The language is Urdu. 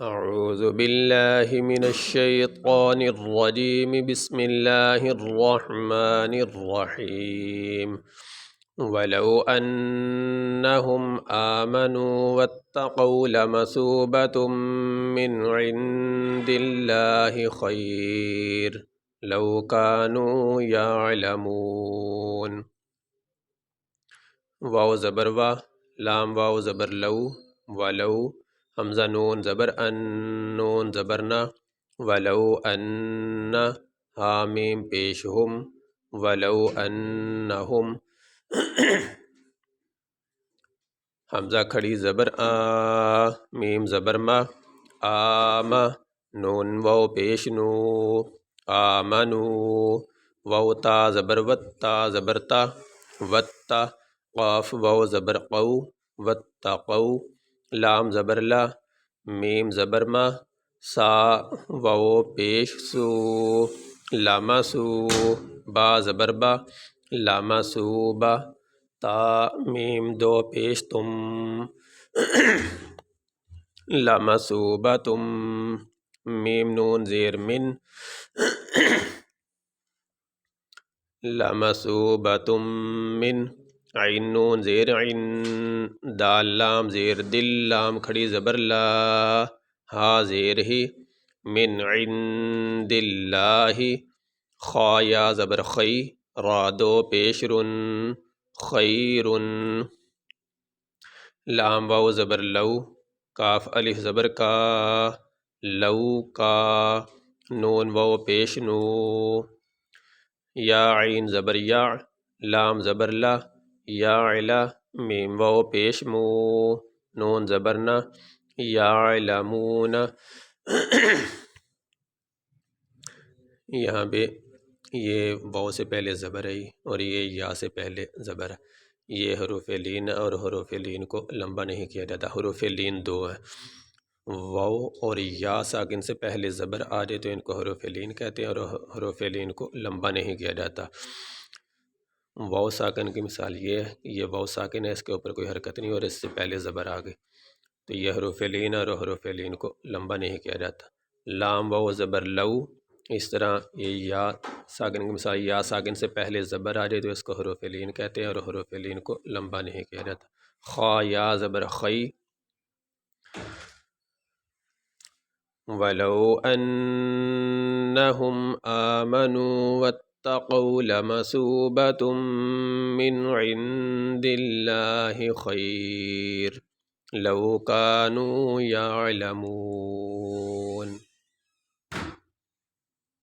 أعوذ بالله من الشيطان الرجيم بسم الله الرحمن الرحيم ولو أنهم آمنوا واتقوا لمثوبة من عند الله خير لو كانوا يعلمون واو زبر وا لام واو زبر لو ولو حمزہ نون زبر ان نون زبر نا ولو ان حامیم پیش ہم ولو انہم حمزہ کھڑی زبر آ میم زبر ما آما نون واو پیش نو آمنو واو تا زبر وتا زبر تا وتا قاف واو زبر قو واتقو لام زبر لا میم زبر ما سا واو پیش سو لامسو با زبر با لامسو با تا میم دو پیش تم لمصوبتم میم نون زیر من لمصوبتم من عین نون زیر عین دال لام زیر دل لام کھڑی زبر لا ہا زیر ہی من عند اللہ خا یا زبر خی را دو پیش رن خیر لام واو زبر لو کاف الف زبر کا لو کا نون واو پیش نو یا عین زبر یا لام زبر لا یا علا میم واو پیش مو نون زبر نا یا علمون یہاں پہ یہ واو سے پہلے زبر ہے اور یہ یا سے پہلے زبر ہے. یہ حروف لین اور حروف لین کو لمبا نہیں کیا جاتا. حروف لین دو ہیں، واو اور یا ساکن سے پہلے زبر آ جائے تو ان کو حروف لین کہتے ہیں اور حروف لین کو لمبا نہیں کیا جاتا. واو ساکن کی مثال یہ ہے کہ یہ واو ساکن ہے، اس کے اوپر کوئی حرکت نہیں اور اس سے پہلے زبر آ گئی تو یہ حروف لین اور حروف لین کو لمبا نہیں کیا جاتا. لام واو زبر لو، اس طرح یہ یا ساکن کی مثال یا ساکن سے پہلے زبر آ جائے تو اس کو حروف لین کہتے ہیں اور حروف لین کو لمبا نہیں کیا جاتا. خا یا زبر خی ولو انہم آمنوا واتقوا لمثوبة من عند اللہ خیر لو كانوا يعلمون.